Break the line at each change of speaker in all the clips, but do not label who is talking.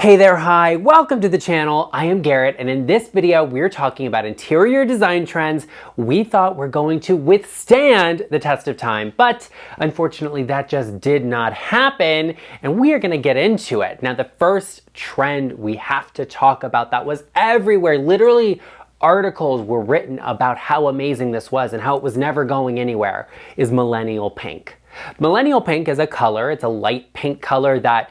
Hey there, hi, welcome to the channel. I am Garrett, and in this video, we're talking about interior design trends we thought were going to withstand the test of time, but unfortunately that just did not happen, and we are gonna get into it. Now, the first trend we have to talk about that was everywhere, literally articles were written about how amazing this was and how it was never going anywhere, is millennial pink. Millennial pink is a color, it's a light pink color that,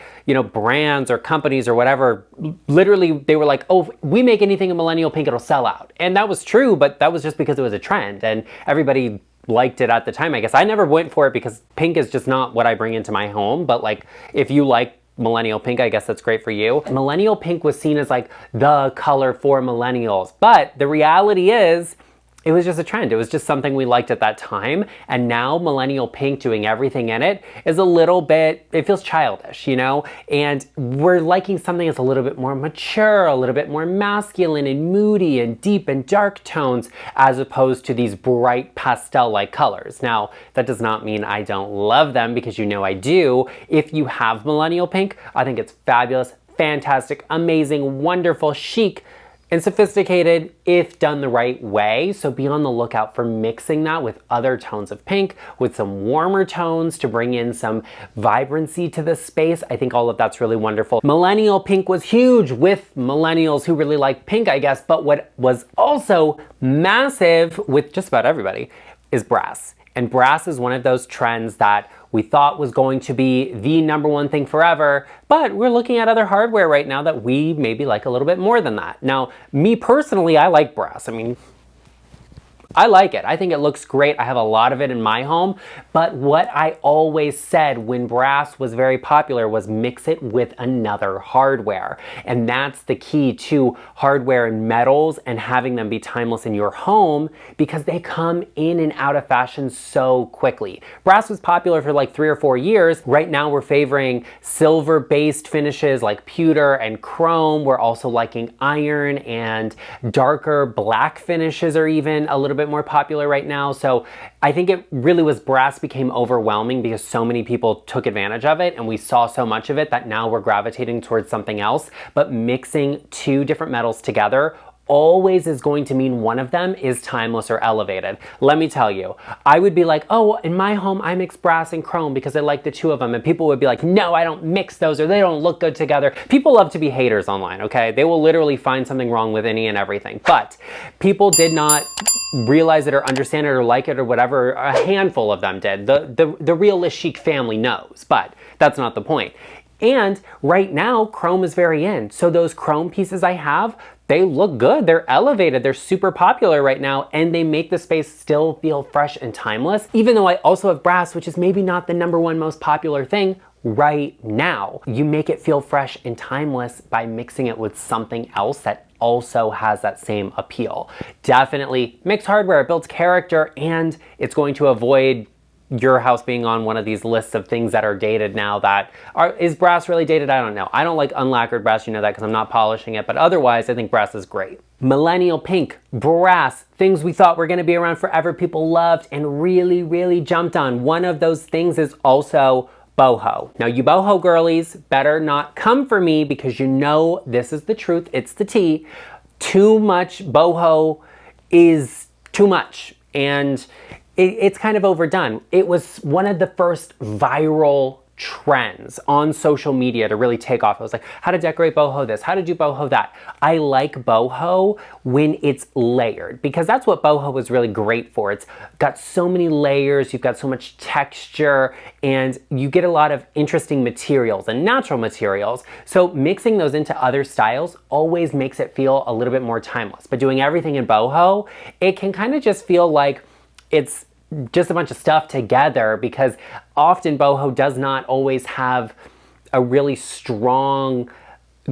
brands or companies or whatever, literally they were like, oh, if we make anything in millennial pink, it'll sell out. And that was true, but that was just because it was a trend and everybody liked it at the time. I guess I never went for it because pink is just not what I bring into my home, but like if you like millennial pink, I guess that's great for you. Millennial pink was seen as like the color for millennials, but the reality is, it was just a trend. It was just something we liked at that time. And now millennial pink doing everything in it is a little bit, it feels childish, And we're liking something that's a little bit more mature, a little bit more masculine and moody and deep and dark tones, as opposed to these bright pastel-like colors. Now, that does not mean I don't love them, because I do. If you have millennial pink, I think it's fabulous, fantastic, amazing, wonderful, chic, and sophisticated if done the right way. So be on the lookout for mixing that with other tones of pink, with some warmer tones to bring in some vibrancy to the space. I think all of that's really wonderful. Millennial pink was huge with millennials who really like pink, I guess, but what was also massive with just about everybody is brass. And brass is one of those trends that we thought was going to be the number one thing forever, but we're looking at other hardware right now that we maybe like a little bit more than that. Now, me personally, I like brass. I like it. I think it looks great. I have a lot of it in my home, but what I always said when brass was very popular was mix it with another hardware. And that's the key to hardware and metals and having them be timeless in your home, because they come in and out of fashion so quickly. Brass was popular for like 3 or 4 years. Right now we're favoring silver-based finishes like pewter and chrome. We're also liking iron, and darker black finishes are even a little bit more popular right now. So I think it really was brass became overwhelming because so many people took advantage of it and we saw so much of it that now we're gravitating towards something else. But mixing two different metals together always is going to mean one of them is timeless or elevated. Let me tell you, I would be like, oh, in my home, I mix brass and chrome because I like the two of them. And people would be like, no, I don't mix those, or they don't look good together. People love to be haters online, okay? They will literally find something wrong with any and everything. But people did not realize it or understand it or like it or whatever. A handful of them did. The real LeChic family knows, but that's not the point. And right now, chrome is very in. So those chrome pieces I have, they look good, they're elevated, they're super popular right now, and they make the space still feel fresh and timeless, even though I also have brass, which is maybe not the number one most popular thing right now. You make it feel fresh and timeless by mixing it with something else that also has that same appeal. Definitely mix hardware, it builds character, and it's going to avoid your house being on one of these lists of things that are dated now. Is brass really dated? I don't know. I don't like unlacquered brass, you know that, because I'm not polishing it, but otherwise I think brass is great. Millennial pink, brass, things we thought were gonna be around forever, people loved and really, really jumped on. One of those things is also boho. Now, you boho girlies better not come for me, because this is the truth, it's the tea. Too much boho is too much, and it's kind of overdone. It was one of the first viral trends on social media to really take off. It was like, how to decorate boho this, how to do boho that. I like boho when it's layered, because that's what boho is really great for. It's got so many layers, you've got so much texture, and you get a lot of interesting materials and natural materials. So mixing those into other styles always makes it feel a little bit more timeless. But doing everything in boho, it can kind of just feel like it's just a bunch of stuff together, because often boho does not always have a really strong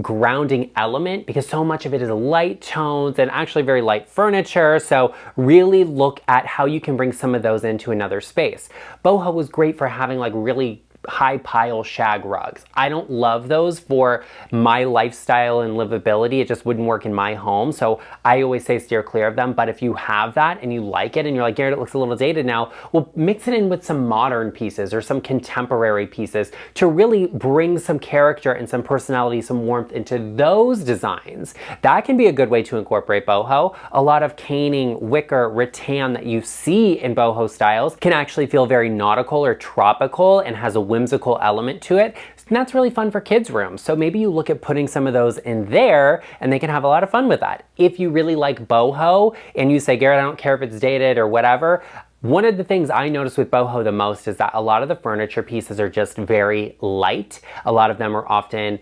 grounding element, because so much of it is light tones and actually very light furniture. So really look at how you can bring some of those into another space. Boho was great for having like really high pile shag rugs. I don't love those for my lifestyle and livability. It just wouldn't work in my home. So I always say steer clear of them. But if you have that and you like it and you're like, Garrett, it looks a little dated now, well, mix it in with some modern pieces or some contemporary pieces to really bring some character and some personality, some warmth into those designs. That can be a good way to incorporate boho. A lot of caning, wicker, rattan that you see in boho styles can actually feel very nautical or tropical and has a whimsical element to it. And that's really fun for kids' rooms. So maybe you look at putting some of those in there and they can have a lot of fun with that. If you really like boho and you say, Garrett, I don't care if it's dated or whatever, one of the things I notice with boho the most is that a lot of the furniture pieces are just very light. A lot of them are often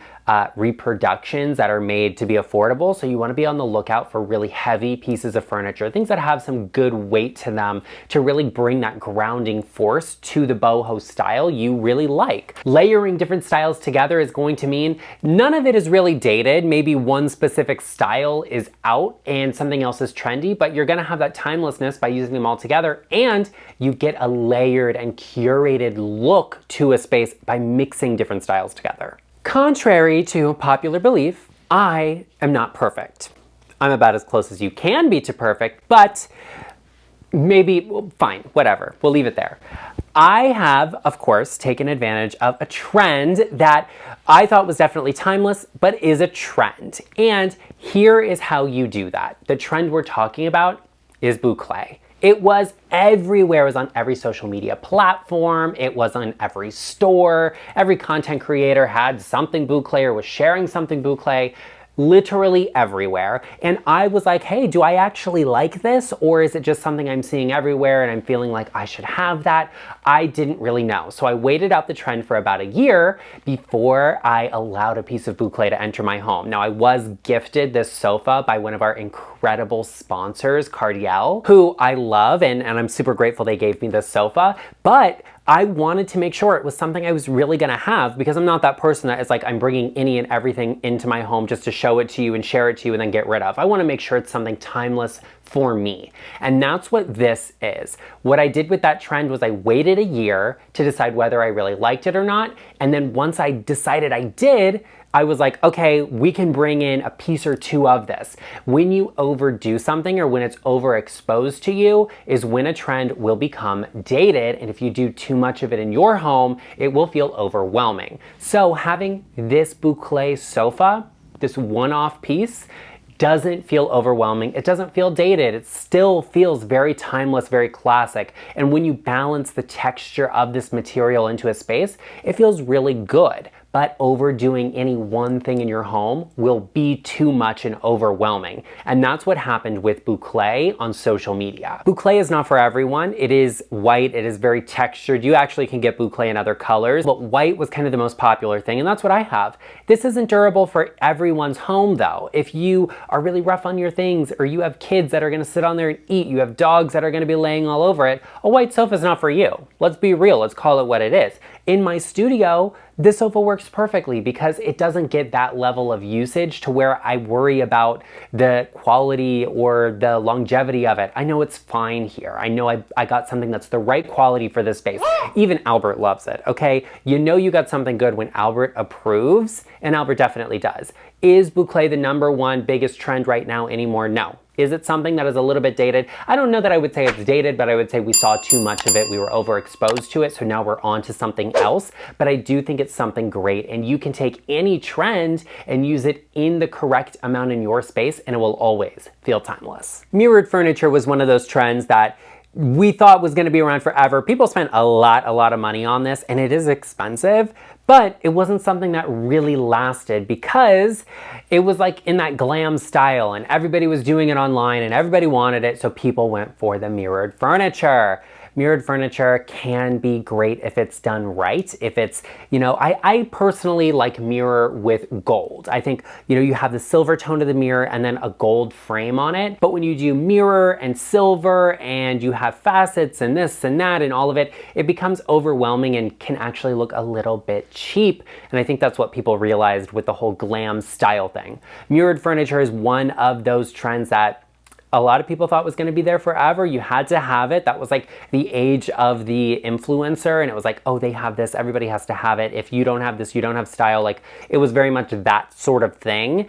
reproductions that are made to be affordable. So you want to be on the lookout for really heavy pieces of furniture, things that have some good weight to them to really bring that grounding force to the boho style you really like. Layering different styles together is going to mean none of it is really dated. Maybe one specific style is out and something else is trendy, but you're going to have that timelessness by using them all together, and you get a layered and curated look to a space by mixing different styles together. Contrary to popular belief, I am not perfect. I'm about as close as you can be to perfect, but maybe, well, fine, whatever. We'll leave it there. I have, of course, taken advantage of a trend that I thought was definitely timeless, but is a trend. And here is how you do that. The trend we're talking about is boucle. It was everywhere. It was on every social media platform. It was on every store. Every content creator had something boucle or was sharing something boucle. Literally everywhere. And I was like, hey, do I actually like this? Or is it just something I'm seeing everywhere and I'm feeling like I should have that? I didn't really know. So I waited out the trend for about a year before I allowed a piece of boucle to enter my home. Now, I was gifted this sofa by one of our incredible sponsors, GarrettLeChic, who I love, and I'm super grateful they gave me this sofa. But I wanted to make sure it was something I was really gonna have, because I'm not that person that is like, I'm bringing any and everything into my home just to show it to you and share it to you and then get rid of. I wanna make sure it's something timeless for me. And that's what this is. What I did with that trend was I waited a year to decide whether I really liked it or not. And then once I decided I did, I was like, okay, we can bring in a piece or two of this. When you overdo something or when it's overexposed to you is when a trend will become dated. And if you do too much of it in your home, it will feel overwhelming. So having this boucle sofa, this one-off piece, doesn't feel overwhelming. It doesn't feel dated. It still feels very timeless, very classic. And when you balance the texture of this material into a space, it feels really good. But overdoing any one thing in your home will be too much and overwhelming. And that's what happened with boucle on social media. Boucle is not for everyone. It is white, it is very textured. You actually can get boucle in other colors, but white was kind of the most popular thing, and that's what I have. This isn't durable for everyone's home though. If you are really rough on your things, or you have kids that are gonna sit on there and eat, you have dogs that are gonna be laying all over it, a white sofa is not for you. Let's be real, let's call it what it is. In my studio, this sofa works perfectly because it doesn't get that level of usage to where I worry about the quality or the longevity of it. I know it's fine here. I know I got something that's the right quality for this space. Even Albert loves it, okay? You know you got something good when Albert approves, and Albert definitely does. Is boucle the #1 biggest trend right now anymore? No. Is it something that is a little bit dated? I don't know that I would say it's dated, but I would say we saw too much of it. We were overexposed to it, so now we're on to something else. But I do think it's something great, and you can take any trend and use it in the correct amount in your space, and it will always feel timeless. Mirrored furniture was one of those trends that we thought was gonna be around forever. People spent a lot of money on this, and it is expensive, but it wasn't something that really lasted because it was like in that glam style and everybody was doing it online and everybody wanted it, so people went for the mirrored furniture. Mirrored furniture can be great if it's done right. If it's, you know, I personally like mirror with gold. I think, you know, you have the silver tone of the mirror and then a gold frame on it. But when you do mirror and silver and you have facets and this and that and all of it, it becomes overwhelming and can actually look a little bit cheap. And I think that's what people realized with the whole glam style thing. Mirrored furniture is one of those trends that a lot of people thought was going to be there forever. You had to have it. That was like the age of the influencer, and it was like, oh, they have this, everybody has to have it. If you don't have this, you don't have style. Like, it was very much that sort of thing.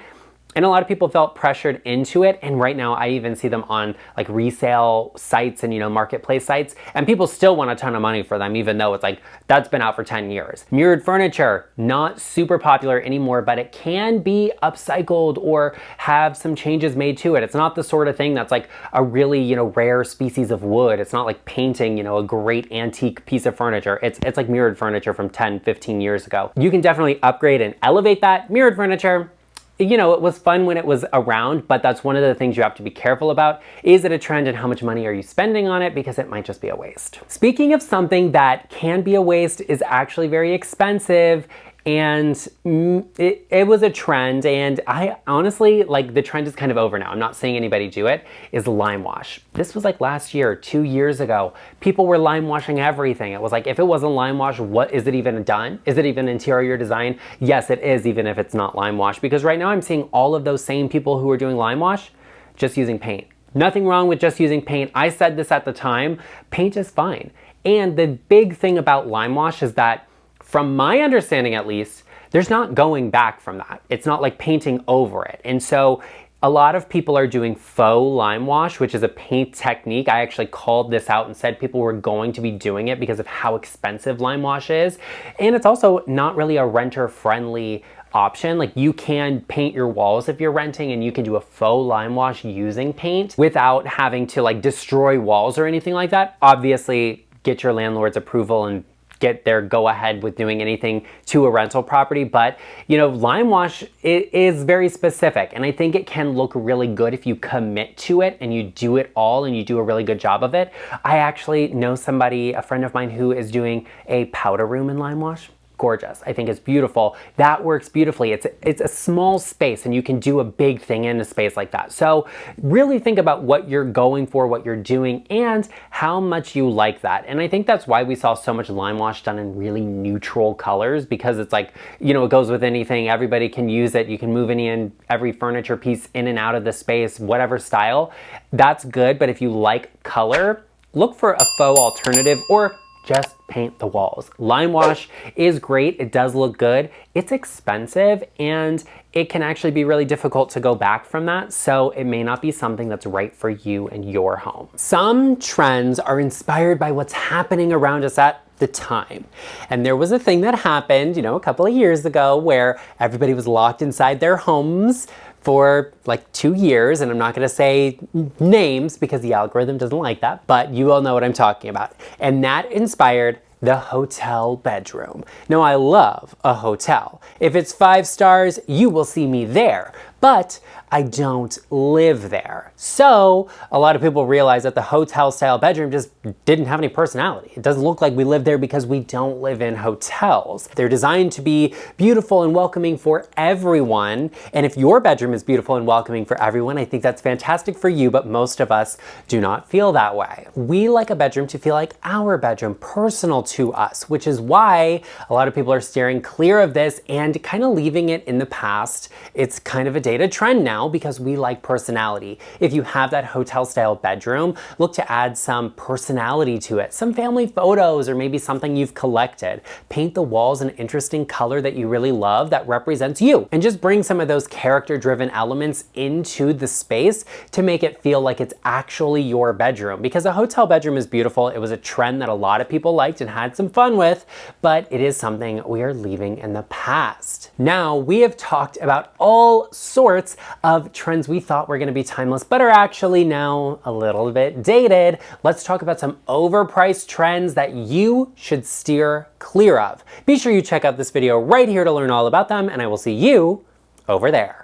And a lot of people felt pressured into it. And right now I even see them on like resale sites and, marketplace sites, and people still want a ton of money for them, even though it's like, that's been out for 10 years. Mirrored furniture, not super popular anymore, but it can be upcycled or have some changes made to it. It's not the sort of thing that's like a really, rare species of wood. It's not like painting, a great antique piece of furniture. It's like mirrored furniture from 10, 15 years ago. You can definitely upgrade and elevate that. Mirrored furniture, it was fun when it was around, but that's one of the things you have to be careful about. Is it a trend, and how much money are you spending on it? Because it might just be a waste. Speaking of something that can be a waste, is actually very expensive, and it was a trend, and I honestly, like, the trend is kind of over now. I'm not seeing anybody do it, is lime wash. This was like last year, 2 years ago. People were lime washing everything. It was like, if it wasn't lime wash, what is it even done? Is it even interior design? Yes, it is, even if it's not lime wash, because right now I'm seeing all of those same people who are doing lime wash just using paint. Nothing wrong with just using paint. I said this at the time, paint is fine. And the big thing about lime wash is that, from my understanding at least, there's not going back from that. It's not like painting over it. And so a lot of people are doing faux lime wash, which is a paint technique. I actually called this out and said people were going to be doing it because of how expensive lime wash is. And it's also not really a renter-friendly option. Like, you can paint your walls if you're renting, and you can do a faux lime wash using paint without having to like destroy walls or anything like that. Obviously, get your landlord's approval and get their go ahead with doing anything to a rental property. But lime wash is very specific, and I think it can look really good if you commit to it and you do it all and you do a really good job of it. I actually know somebody, a friend of mine, who is doing a powder room in lime wash. Gorgeous. I think it's beautiful. That works beautifully. It's a small space, and you can do a big thing in a space like that. So really think about what you're going for, what you're doing, and how much you like that. And I think that's why we saw so much lime wash done in really neutral colors, because it's like, it goes with anything. Everybody can use it. You can move any and every furniture piece in and out of the space, whatever style. That's good. But if you like color, look for a faux alternative, or just paint the walls. Lime wash is great. It does look good. It's expensive, and it can actually be really difficult to go back from that. So it may not be something that's right for you and your home. Some trends are inspired by what's happening around us at the time. And there was a thing that happened, a couple of years ago, where everybody was locked inside their homes for like 2 years, and I'm not gonna say names because the algorithm doesn't like that, but you all know what I'm talking about. And that inspired the hotel bedroom. Now, I love a hotel. If it's 5 stars, you will see me there, but I don't live there. So a lot of people realize that the hotel style bedroom just didn't have any personality. It doesn't look like we live there because we don't live in hotels. They're designed to be beautiful and welcoming for everyone. And if your bedroom is beautiful and welcoming for everyone, I think that's fantastic for you, but most of us do not feel that way. We like a bedroom to feel like our bedroom, personal to us, which is why a lot of people are steering clear of this and kind of leaving it in the past. It's kind of a dated trend now because we like personality. If you have that hotel style bedroom, look to add some personality to it, some family photos, or maybe something you've collected. Paint the walls an interesting color that you really love that represents you, and just bring some of those character driven elements into the space to make it feel like it's actually your bedroom. Because a hotel bedroom is beautiful. It was a trend that a lot of people liked and had some fun with, but it is something we are leaving in the past. Now, we have talked about all sorts of trends we thought were going to be timeless, but are actually now a little bit dated. Let's talk about some overpriced trends that you should steer clear of. Be sure you check out this video right here to learn all about them, and I will see you over there.